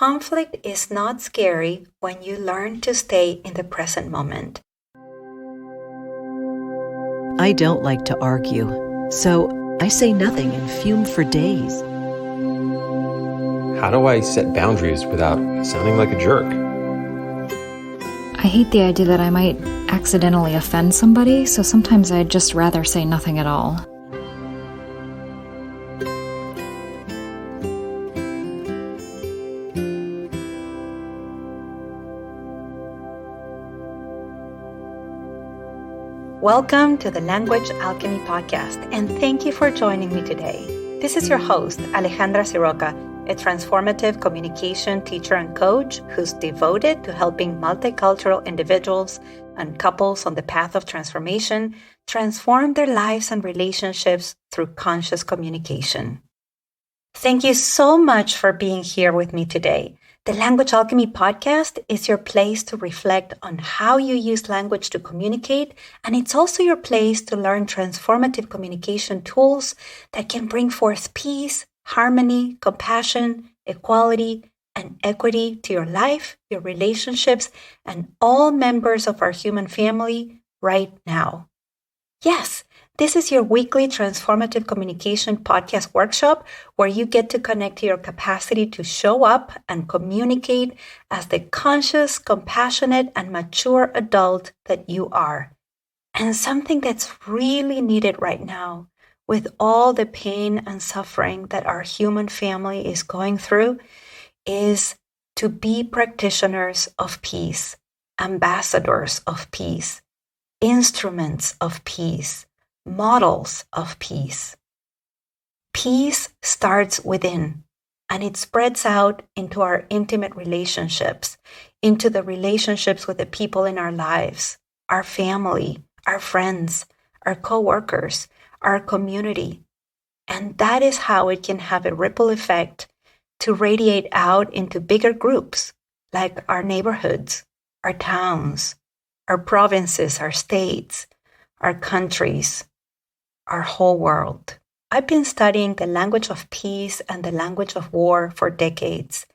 conflict is not scary when you learn to stay in the present moment. I don't like to argue, so I say nothing and fume for days. How do I set boundaries without sounding like a jerk? I hate the idea that I might accidentally offend somebody, so sometimes I'd just rather say nothing at all. Welcome to the Language Alchemy Podcast, and thank you for joining me today. This is your host, Alejandra Siroka, a transformative communication teacher and coach who's devoted to helping multicultural individuals and couples on the path of transformation transform their lives and relationships through conscious communication. Thank you so much for being here with me today. The Language Alchemy Podcast is your place to reflect on how you use language to communicate, and it's also your place to learn transformative communication tools that can bring forth peace, harmony, compassion, equality, and equity to your life, your relationships, and all members of our human family right now. Yes, this is your weekly transformative communication podcast workshop where you get to connect to your capacity to show up and communicate as the conscious, compassionate, and mature adult that you are. And something that's really needed right now, with all the pain and suffering that our human family is going through, is to be practitioners of peace, ambassadors of peace, instruments of peace, models of peace. Peace starts within, and it spreads out into our intimate relationships, into the relationships with the people in our lives, our family, our friends, our coworkers, our community. And that is how it can have a ripple effect to radiate out into bigger groups, like our neighborhoods, our towns, our provinces, our states, our countries, our whole world. I've been studying the language of peace and the language of war for decades.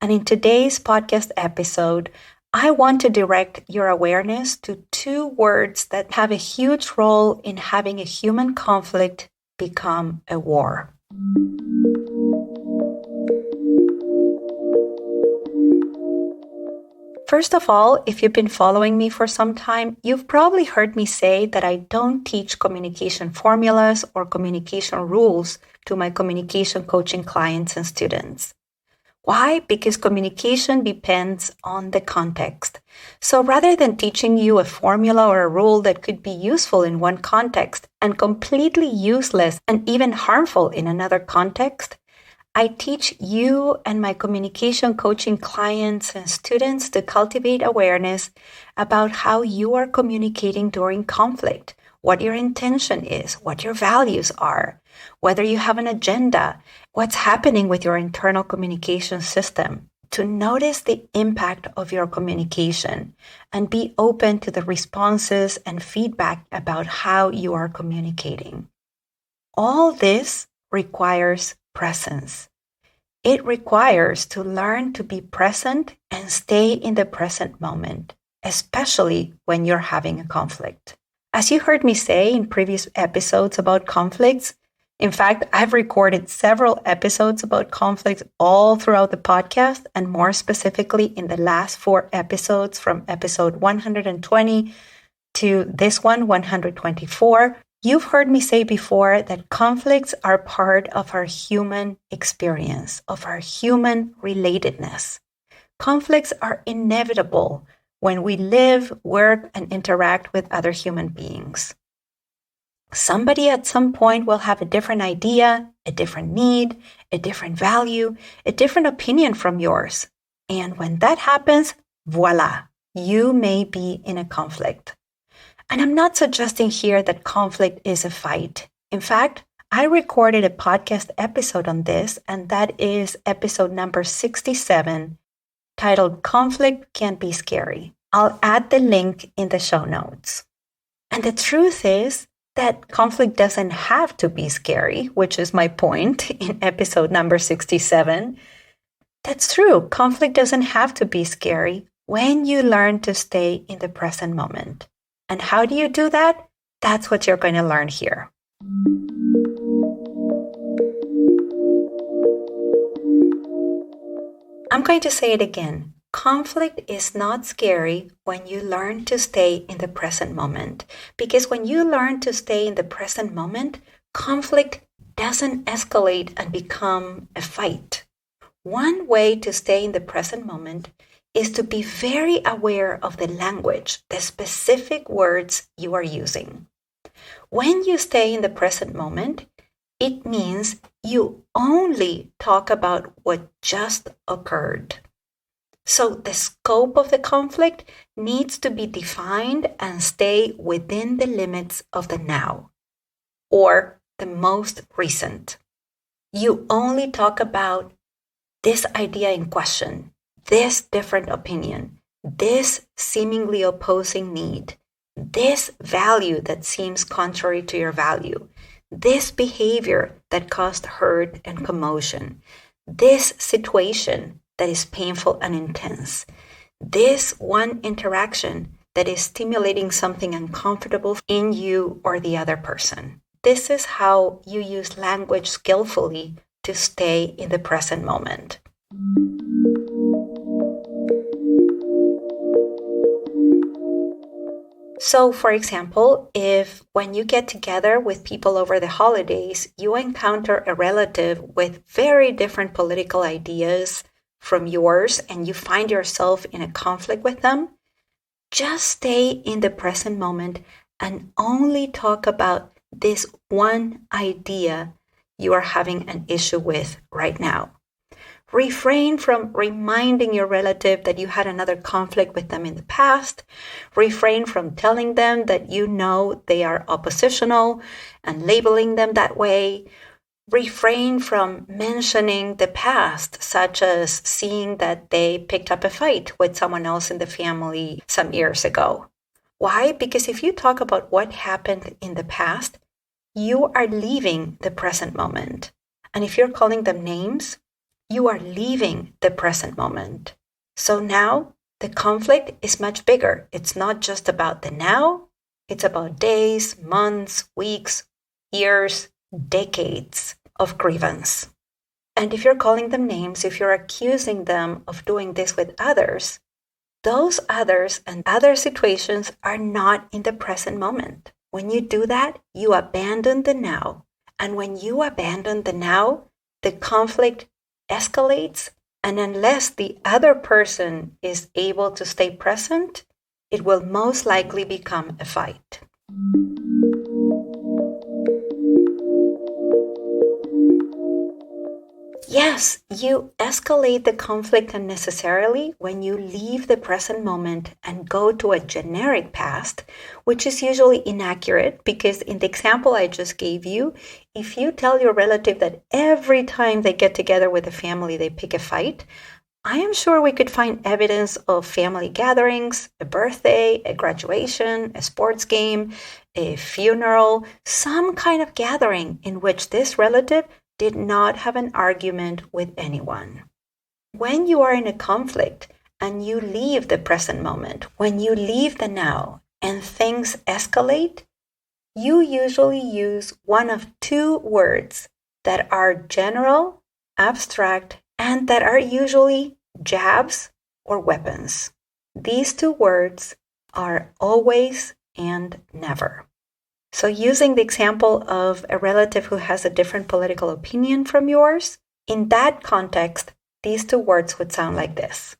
And in today's podcast episode, I want to direct your awareness to two words that have a huge role in having a human conflict become a war. First of all, if you've been following me for some time, you've probably heard me say that I don't teach communication formulas or communication rules to my communication coaching clients and students. Why? Because communication depends on the context. So rather than teaching you a formula or a rule that could be useful in one context and completely useless and even harmful in another context, I teach you and my communication coaching clients and students to cultivate awareness about how you are communicating during conflict, what your intention is, what your values are, whether you have an agenda, what's happening with your internal communication system, to notice the impact of your communication and be open to the responses and feedback about how you are communicating. All this requires presence. It requires to learn to be present and stay in the present moment, especially when you're having a conflict. As you heard me say in previous episodes about conflicts, in fact, I've recorded several episodes about conflicts all throughout the podcast, and more specifically in the last 4 episodes from episode 120 to this one, 124. You've heard me say before that conflicts are part of our human experience, of our human relatedness. Conflicts are inevitable when we live, work, and interact with other human beings. Somebody at some point will have a different idea, a different need, a different value, a different opinion from yours. And when that happens, voila, you may be in a conflict. And I'm not suggesting here that conflict is a fight. In fact, I recorded a podcast episode on this, and that is episode number 67, titled Conflict Can Be Scary. I'll add the link in the show notes. And the truth is that conflict doesn't have to be scary, which is my point in episode number 67. That's true. Conflict doesn't have to be scary when you learn to stay in the present moment. And how do you do that? That's what you're going to learn here. I'm going to say it again. Conflict is not scary when you learn to stay in the present moment. Because when you learn to stay in the present moment, conflict doesn't escalate and become a fight. One way to stay in the present moment is to be very aware of the language, the specific words you are using. When you stay in the present moment, it means you only talk about what just occurred. So the scope of the conflict needs to be defined and stay within the limits of the now, or the most recent. You only talk about this idea in question, this different opinion, this seemingly opposing need, this value that seems contrary to your value, this behavior that caused hurt and commotion, this situation that is painful and intense, this one interaction that is stimulating something uncomfortable in you or the other person. This is how you use language skillfully to stay in the present moment. So, for example, if when you get together with people over the holidays, you encounter a relative with very different political ideas from yours and you find yourself in a conflict with them, just stay in the present moment and only talk about this one idea you are having an issue with right now. Refrain from reminding your relative that you had another conflict with them in the past. Refrain from telling them that you know they are oppositional and labeling them that way. Refrain from mentioning the past, such as seeing that they picked up a fight with someone else in the family some years ago. Why? Because if you talk about what happened in the past, you are leaving the present moment. And if you're calling them names, you are leaving the present moment. So now the conflict is much bigger. It's not just about the now. It's about days, months, weeks, years, decades of grievance. And if you're calling them names, if you're accusing them of doing this with others, those others and other situations are not in the present moment. When you do that, you abandon the now. And when you abandon the now, the conflict escalates, and unless the other person is able to stay present, it will most likely become a fight. Yes, you escalate the conflict unnecessarily when you leave the present moment and go to a generic past, which is usually inaccurate because in the example I just gave you, if you tell your relative that every time they get together with a family they pick a fight, I am sure we could find evidence of family gatherings, a birthday, a graduation, a sports game, a funeral, some kind of gathering in which this relative did not have an argument with anyone. When you are in a conflict and you leave the present moment, when you leave the now and things escalate, you usually use one of two words that are general, abstract, and that are usually jabs or weapons. These two words are always and never. So using the example of a relative who has a different political opinion from yours, in that context, these two words would sound like this.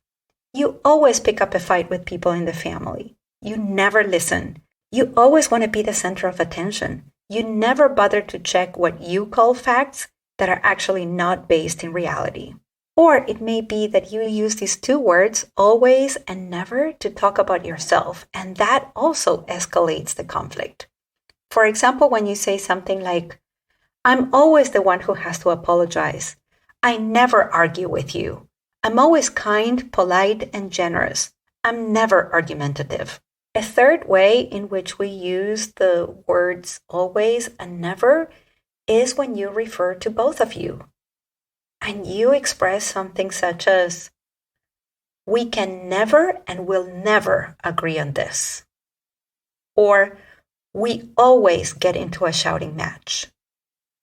You always pick up a fight with people in the family. You never listen. You always want to be the center of attention. You never bother to check what you call facts that are actually not based in reality. Or it may be that you use these two words, always and never, to talk about yourself, and that also escalates the conflict. For example, when you say something like, I'm always the one who has to apologize. I never argue with you. I'm always kind, polite, and generous. I'm never argumentative. A third way in which we use the words always and never is when you refer to both of you. and you express something such as, we can never and will never agree on this. Or, we always get into a shouting match.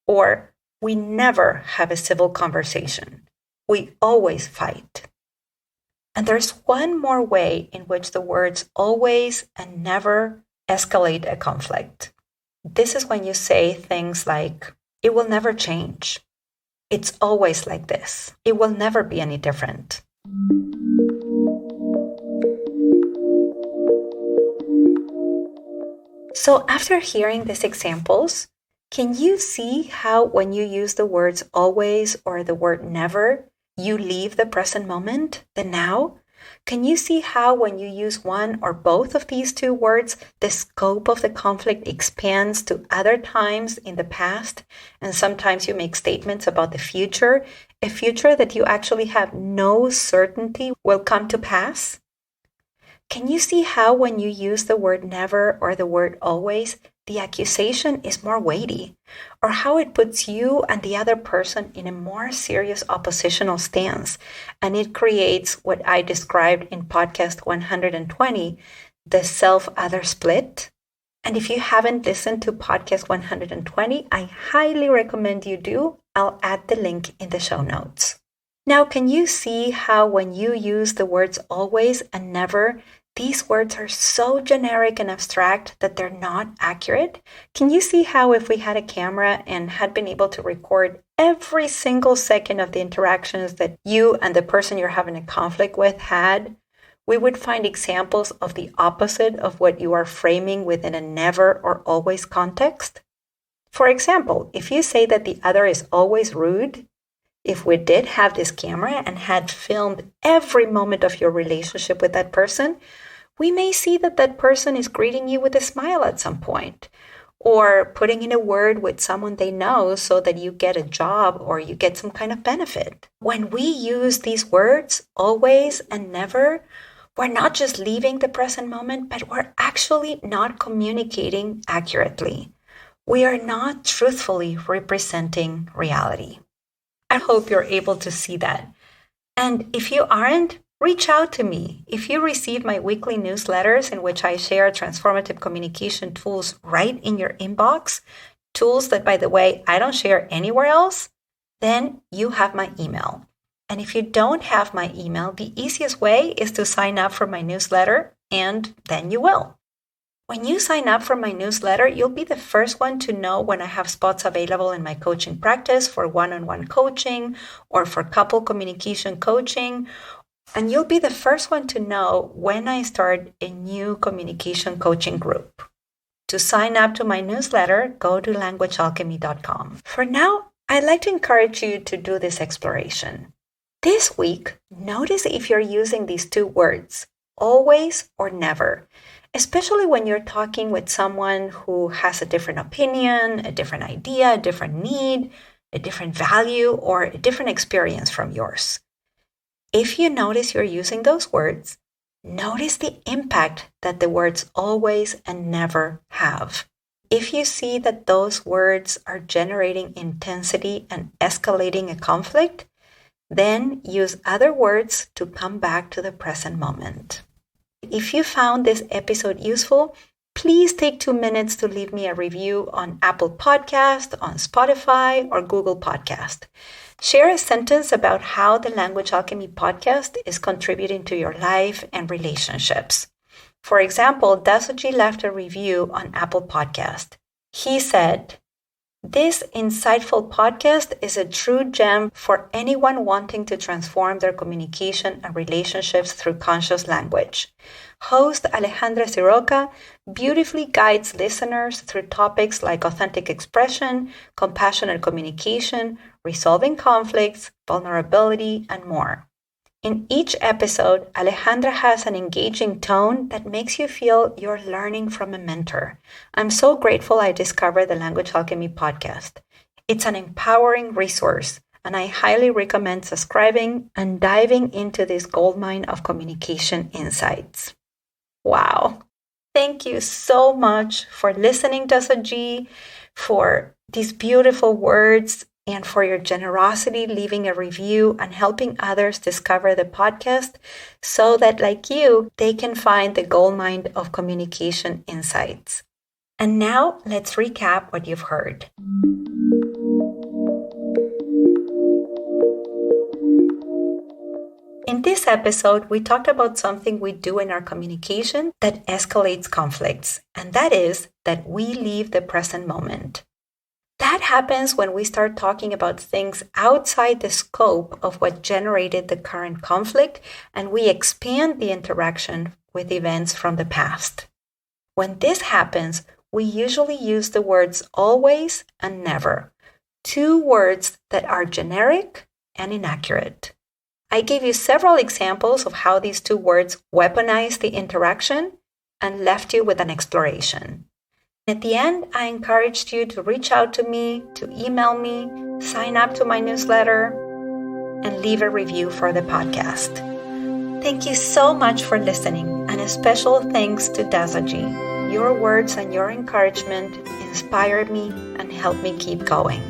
Or, we never have a civil conversation. We always fight. And there's one more way in which the words always and never escalate a conflict. This is when you say things like, it will never change. It's always like this. It will never be any different. So after hearing these examples, can you see how when you use the words always or the word never, you leave the present moment, the now? Can you see how when you use one or both of these two words, the scope of the conflict expands to other times in the past, and sometimes you make statements about the future, a future that you actually have no certainty will come to pass? Can you see how when you use the word never or the word always, the accusation is more weighty, or how it puts you and the other person in a more serious oppositional stance, and it creates what I described in podcast 120, the self-other split? And if you haven't listened to podcast 120, I highly recommend you do. I'll add the link in the show notes. Now, can you see how when you use the words always and never, these words are so generic and abstract that they're not accurate? Can you see how if we had a camera and had been able to record every single second of the interactions that you and the person you're having a conflict with had, we would find examples of the opposite of what you are framing within a never or always context? For example, if you say that the other is always rude, if we did have this camera and had filmed every moment of your relationship with that person, we may see that that person is greeting you with a smile at some point, or putting in a word with someone they know so that you get a job or you get some kind of benefit. When we use these words, always and never, we're not just leaving the present moment, but we're actually not communicating accurately. We are not truthfully representing reality. I hope you're able to see that. And if you aren't, reach out to me. If you receive my weekly newsletters in which I share transformative communication tools right in your inbox, tools that, by the way, I don't share anywhere else, then you have my email. And if you don't have my email, the easiest way is to sign up for my newsletter, and then you will. When you sign up for my newsletter, you'll be the first one to know when I have spots available in my coaching practice for one-on-one coaching or for couple communication coaching. And you'll be the first one to know when I start a new communication coaching group. To sign up to my newsletter, go to languagealchemy.com. For now, I'd like to encourage you to do this exploration. This week, notice if you're using these two words, always or never, especially when you're talking with someone who has a different opinion, a different idea, a different need, a different value, or a different experience from yours. If you notice you're using those words, notice the impact that the words always and never have. If you see that those words are generating intensity and escalating a conflict, then use other words to come back to the present moment. If you found this episode useful, please take 2 minutes to leave me a review on Apple Podcast, on Spotify, or Google Podcast. Share a sentence about how the Language Alchemy Podcast is contributing to your life and relationships. For example, Dasoji left a review on Apple Podcast. He said, "This insightful podcast is a true gem for anyone wanting to transform their communication and relationships through conscious language. Host Alejandra Siroka beautifully guides listeners through topics like authentic expression, compassionate communication, resolving conflicts, vulnerability, and more. In each episode, Alejandra has an engaging tone that makes you feel you're learning from a mentor. I'm so grateful I discovered the Language Alchemy Podcast. It's an empowering resource, and I highly recommend subscribing and diving into this goldmine of communication insights." Wow. Thank you so much for listening, Dasoji, for these beautiful words. and for your generosity leaving a review and helping others discover the podcast so that, like you, they can find the goldmine of communication insights. And now let's recap what you've heard. In this episode, we talked about something we do in our communication that escalates conflicts, and that is that we leave the present moment. That happens when we start talking about things outside the scope of what generated the current conflict, and we expand the interaction with events from the past. When this happens, we usually use the words always and never, two words that are generic and inaccurate. I gave you several examples of how these two words weaponize the interaction and left you with an exploration. At the end, I encouraged you to reach out to me, to email me, sign up to my newsletter, and leave a review for the podcast. Thank you so much for listening, and a special thanks to Dasaji. Your words and your encouragement inspired me and helped me keep going.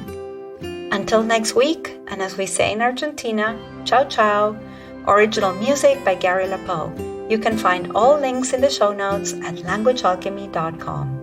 Until next week, and as we say in Argentina, ciao ciao. Original music by Gary Lapo. You can find all links in the show notes at languagealchemy.com.